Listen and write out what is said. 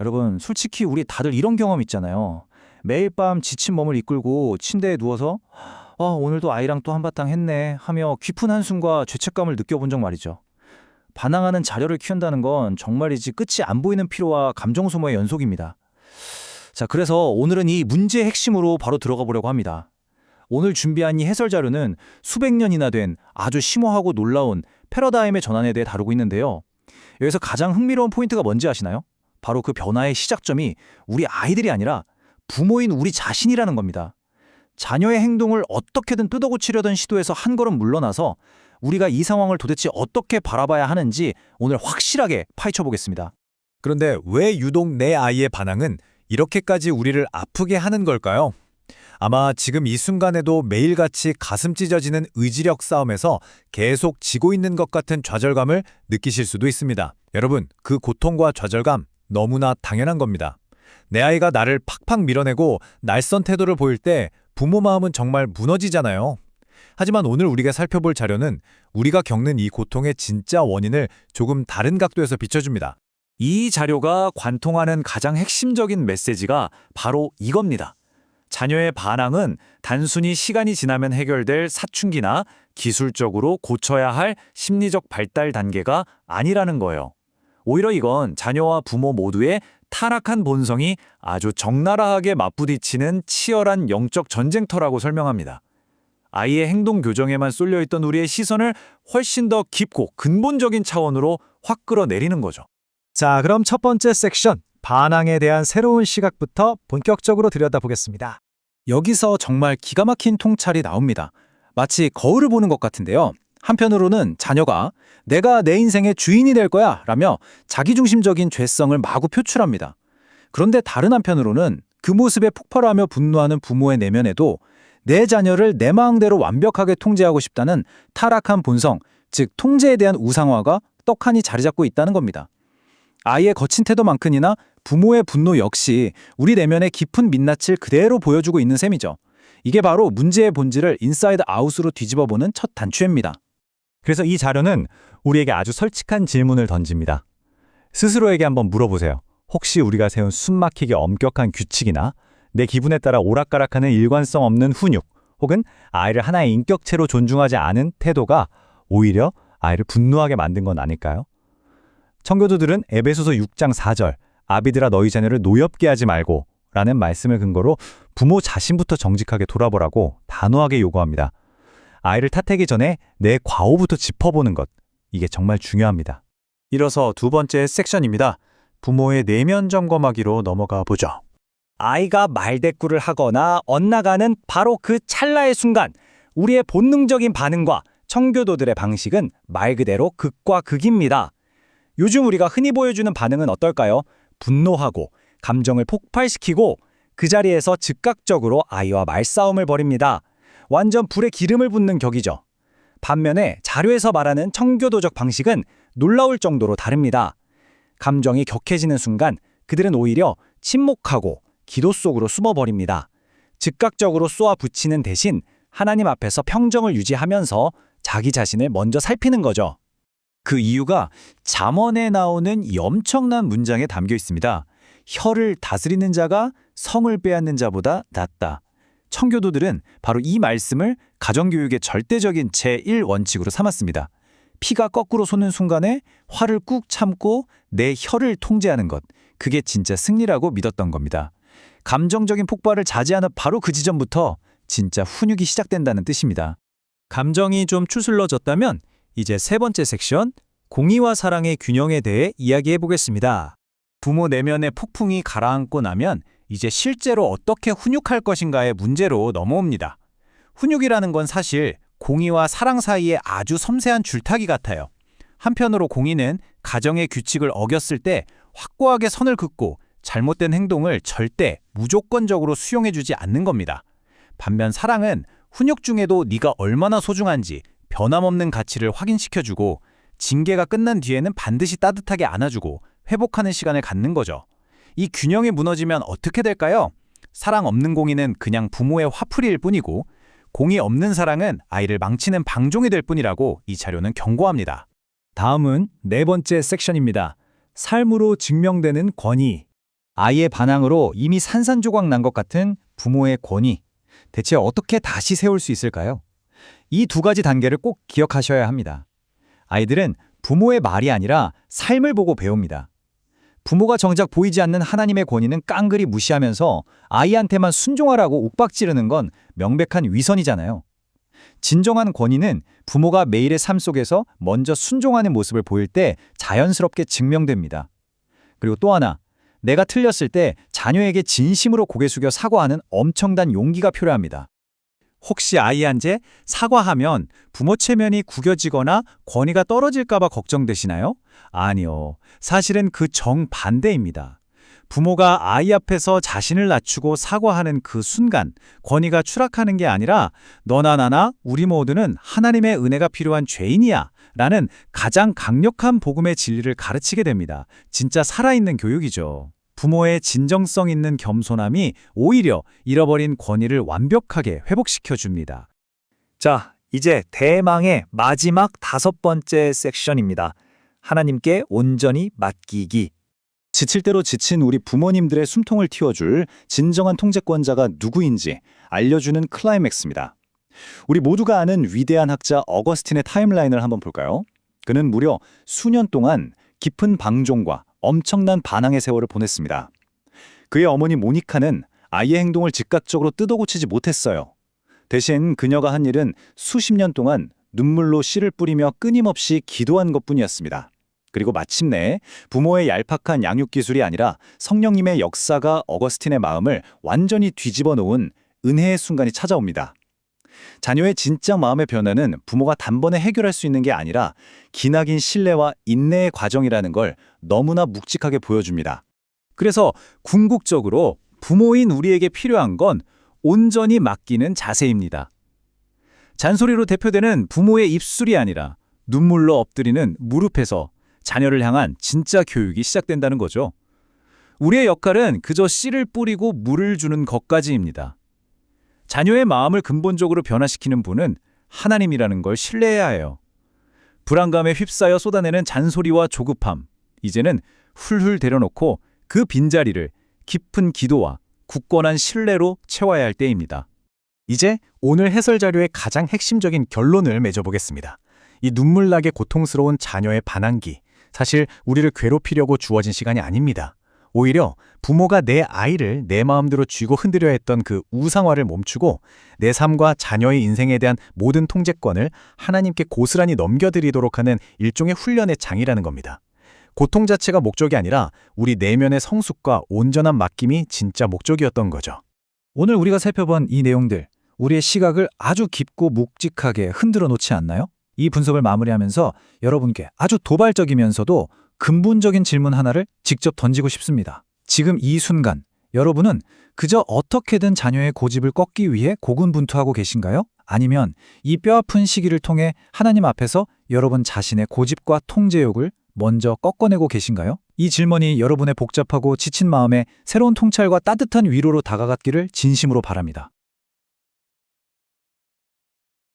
여러분, 솔직히 우리 다들 이런 경험 있잖아요. 매일 밤 지친 몸을 이끌고 침대에 누워서 오늘도 아이랑 또 한바탕 했네 하며 깊은 한숨과 죄책감을 느껴본 적 말이죠. 반항하는 자녀를 키운다는 건 정말이지 끝이 안 보이는 피로와 감정 소모의 연속입니다. 자, 그래서 오늘은 이 문제의 핵심으로 바로 들어가 보려고 합니다. 오늘 준비한 이 해설 자료는 수백 년이나 된 아주 심오하고 놀라운 패러다임의 전환에 대해 다루고 있는데요. 여기서 가장 흥미로운 포인트가 뭔지 아시나요? 바로 그 변화의 시작점이 우리 아이들이 아니라 부모인 우리 자신이라는 겁니다. 자녀의 행동을 어떻게든 뜯어고치려던 시도에서 한 걸음 물러나서 우리가 이 상황을 도대체 어떻게 바라봐야 하는지 오늘 확실하게 파헤쳐 보겠습니다. 그런데 왜 유독 내 아이의 반항은 이렇게까지 우리를 아프게 하는 걸까요? 아마 지금 이 순간에도 매일같이 가슴 찢어지는 의지력 싸움에서 계속 지고 있는 것 같은 좌절감을 느끼실 수도 있습니다. 여러분, 그 고통과 좌절감 너무나 당연한 겁니다. 내 아이가 나를 팍팍 밀어내고 날선 태도를 보일 때 부모 마음은 정말 무너지잖아요. 하지만 오늘 우리가 살펴볼 자료는 우리가 겪는 이 고통의 진짜 원인을 조금 다른 각도에서 비춰줍니다. 이 자료가 관통하는 가장 핵심적인 메시지가 바로 이겁니다. 자녀의 반항은 단순히 시간이 지나면 해결될 사춘기나 기술적으로 고쳐야 할 심리적 발달 단계가 아니라는 거예요. 오히려 이건 자녀와 부모 모두의 타락한 본성이 아주 적나라하게 맞부딪히는 치열한 영적 전쟁터라고 설명합니다. 아이의 행동 교정에만 쏠려있던 우리의 시선을 훨씬 더 깊고 근본적인 차원으로 확 끌어내리는 거죠. 자, 그럼 첫 번째 섹션, 반항에 대한 새로운 시각부터 본격적으로 들여다보겠습니다. 여기서 정말 기가 막힌 통찰이 나옵니다. 마치 거울을 보는 것 같은데요. 한편으로는 자녀가 내가 내 인생의 주인이 될 거야 라며 자기중심적인 죄성을 마구 표출합니다. 그런데 다른 한편으로는 그 모습에 폭발하며 분노하는 부모의 내면에도 내 자녀를 내 마음대로 완벽하게 통제하고 싶다는 타락한 본성, 즉 통제에 대한 우상화가 떡하니 자리 잡고 있다는 겁니다. 아이의 거친 태도만큼이나 부모의 분노 역시 우리 내면의 깊은 민낯을 그대로 보여주고 있는 셈이죠. 이게 바로 문제의 본질을 인사이드 아웃으로 뒤집어보는 첫 단추입니다. 그래서 이 자료는 우리에게 아주 솔직한 질문을 던집니다. 스스로에게 한번 물어보세요. 혹시 우리가 세운 숨막히게 엄격한 규칙이나 내 기분에 따라 오락가락하는 일관성 없는 훈육, 혹은 아이를 하나의 인격체로 존중하지 않은 태도가 오히려 아이를 분노하게 만든 건 아닐까요? 청교도들은 에베소서 6장 4절 아비들아 너희 자녀를 노엽게 하지 말고 라는 말씀을 근거로 부모 자신부터 정직하게 돌아보라고 단호하게 요구합니다. 아이를 탓하기 전에 내 과오부터 짚어보는 것, 이게 정말 중요합니다. 이어서 두 번째 섹션입니다. 부모의 내면 점검하기로 넘어가 보죠. 아이가 말대꾸를 하거나 엇나가는 바로 그 찰나의 순간, 우리의 본능적인 반응과 청교도들의 방식은 말 그대로 극과 극입니다. 요즘 우리가 흔히 보여주는 반응은 어떨까요? 분노하고 감정을 폭발시키고 그 자리에서 즉각적으로 아이와 말싸움을 벌입니다. 완전 불에 기름을 붓는 격이죠. 반면에 자료에서 말하는 청교도적 방식은 놀라울 정도로 다릅니다. 감정이 격해지는 순간 그들은 오히려 침묵하고 기도 속으로 숨어버립니다. 즉각적으로 쏘아붙이는 대신 하나님 앞에서 평정을 유지하면서 자기 자신을 먼저 살피는 거죠. 그 이유가 잠언에 나오는 이 엄청난 문장에 담겨 있습니다. 혀를 다스리는 자가 성을 빼앗는 자보다 낫다. 청교도들은 바로 이 말씀을 가정교육의 절대적인 제1원칙으로 삼았습니다. 피가 거꾸로 솟는 순간에 화를 꾹 참고 내 혀를 통제하는 것, 그게 진짜 승리라고 믿었던 겁니다. 감정적인 폭발을 자제하는 바로 그 지점부터 진짜 훈육이 시작된다는 뜻입니다. 감정이 좀 추슬러졌다면 이제 세 번째 섹션, 공의와 사랑의 균형에 대해 이야기해 보겠습니다. 부모 내면의 폭풍이 가라앉고 나면 이제 실제로 어떻게 훈육할 것인가의 문제로 넘어옵니다. 훈육이라는 건 사실 공의와 사랑 사이의 아주 섬세한 줄타기 같아요. 한편으로 공의는 가정의 규칙을 어겼을 때 확고하게 선을 긋고 잘못된 행동을 절대 무조건적으로 수용해주지 않는 겁니다. 반면 사랑은 훈육 중에도 네가 얼마나 소중한지 변함없는 가치를 확인시켜주고 징계가 끝난 뒤에는 반드시 따뜻하게 안아주고 회복하는 시간을 갖는 거죠. 이 균형이 무너지면 어떻게 될까요? 사랑 없는 공의는 그냥 부모의 화풀이일 뿐이고 공의 없는 사랑은 아이를 망치는 방종이 될 뿐이라고 이 자료는 경고합니다. 다음은 네 번째 섹션입니다. 삶으로 증명되는 권위. 아이의 반항으로 이미 산산조각 난 것 같은 부모의 권위, 대체 어떻게 다시 세울 수 있을까요? 이 두 가지 단계를 꼭 기억하셔야 합니다. 아이들은 부모의 말이 아니라 삶을 보고 배웁니다. 부모가 정작 보이지 않는 하나님의 권위는 깡그리 무시하면서 아이한테만 순종하라고 욱박지르는 건 명백한 위선이잖아요. 진정한 권위는 부모가 매일의 삶 속에서 먼저 순종하는 모습을 보일 때 자연스럽게 증명됩니다. 그리고 또 하나, 내가 틀렸을 때 자녀에게 진심으로 고개 숙여 사과하는 엄청난 용기가 필요합니다. 혹시 아이한테 사과하면 부모 체면이 구겨지거나 권위가 떨어질까 봐 걱정되시나요? 아니요. 사실은 그 정반대입니다. 부모가 아이 앞에서 자신을 낮추고 사과하는 그 순간 권위가 추락하는 게 아니라 너나 나나 우리 모두는 하나님의 은혜가 필요한 죄인이야 라는 가장 강력한 복음의 진리를 가르치게 됩니다. 진짜 살아있는 교육이죠. 부모의 진정성 있는 겸손함이 오히려 잃어버린 권위를 완벽하게 회복시켜줍니다. 자, 이제 대망의 마지막 5번째 섹션입니다. 하나님께 온전히 맡기기. 지칠 대로 지친 우리 부모님들의 숨통을 틔워줄 진정한 통제권자가 누구인지 알려주는 클라이맥스입니다. 우리 모두가 아는 위대한 학자 어거스틴의 타임라인을 한번 볼까요? 그는 무려 수년 동안 깊은 방종과 엄청난 반항의 세월을 보냈습니다. 그의 어머니 모니카는 아이의 행동을 즉각적으로 뜯어고치지 못했어요. 대신 그녀가 한 일은 수십 년 동안 눈물로 씨를 뿌리며 끊임없이 기도한 것뿐이었습니다. 그리고 마침내 부모의 얄팍한 양육 기술이 아니라 성령님의 역사가 어거스틴의 마음을 완전히 뒤집어 놓은 은혜의 순간이 찾아옵니다. 자녀의 진짜 마음의 변화는 부모가 단번에 해결할 수 있는 게 아니라 기나긴 신뢰와 인내의 과정이라는 걸 너무나 묵직하게 보여줍니다. 그래서 궁극적으로 부모인 우리에게 필요한 건 온전히 맡기는 자세입니다. 잔소리로 대표되는 부모의 입술이 아니라 눈물로 엎드리는 무릎에서 자녀를 향한 진짜 교육이 시작된다는 거죠. 우리의 역할은 그저 씨를 뿌리고 물을 주는 것까지입니다. 자녀의 마음을 근본적으로 변화시키는 분은 하나님이라는 걸 신뢰해야 해요. 불안감에 휩싸여 쏟아내는 잔소리와 조급함, 이제는 훌훌 내려놓고 그 빈자리를 깊은 기도와 굳건한 신뢰로 채워야 할 때입니다. 이제 오늘 해설 자료의 가장 핵심적인 결론을 맺어보겠습니다. 이 눈물나게 고통스러운 자녀의 반항기, 사실 우리를 괴롭히려고 주어진 시간이 아닙니다. 오히려 부모가 내 아이를 내 마음대로 쥐고 흔들려 했던 그 우상화를 멈추고 내 삶과 자녀의 인생에 대한 모든 통제권을 하나님께 고스란히 넘겨드리도록 하는 일종의 훈련의 장이라는 겁니다. 고통 자체가 목적이 아니라 우리 내면의 성숙과 온전한 맡김이 진짜 목적이었던 거죠. 오늘 우리가 살펴본 이 내용들, 우리의 시각을 아주 깊고 묵직하게 흔들어 놓지 않나요? 이 분석을 마무리하면서 여러분께 아주 도발적이면서도 근본적인 질문 하나를 직접 던지고 싶습니다. 지금 이 순간 여러분은 그저 어떻게든 자녀의 고집을 꺾기 위해 고군분투하고 계신가요? 아니면 이 뼈아픈 시기를 통해 하나님 앞에서 여러분 자신의 고집과 통제욕을 먼저 꺾어내고 계신가요? 이 질문이 여러분의 복잡하고 지친 마음에 새로운 통찰과 따뜻한 위로로 다가갔기를 진심으로 바랍니다.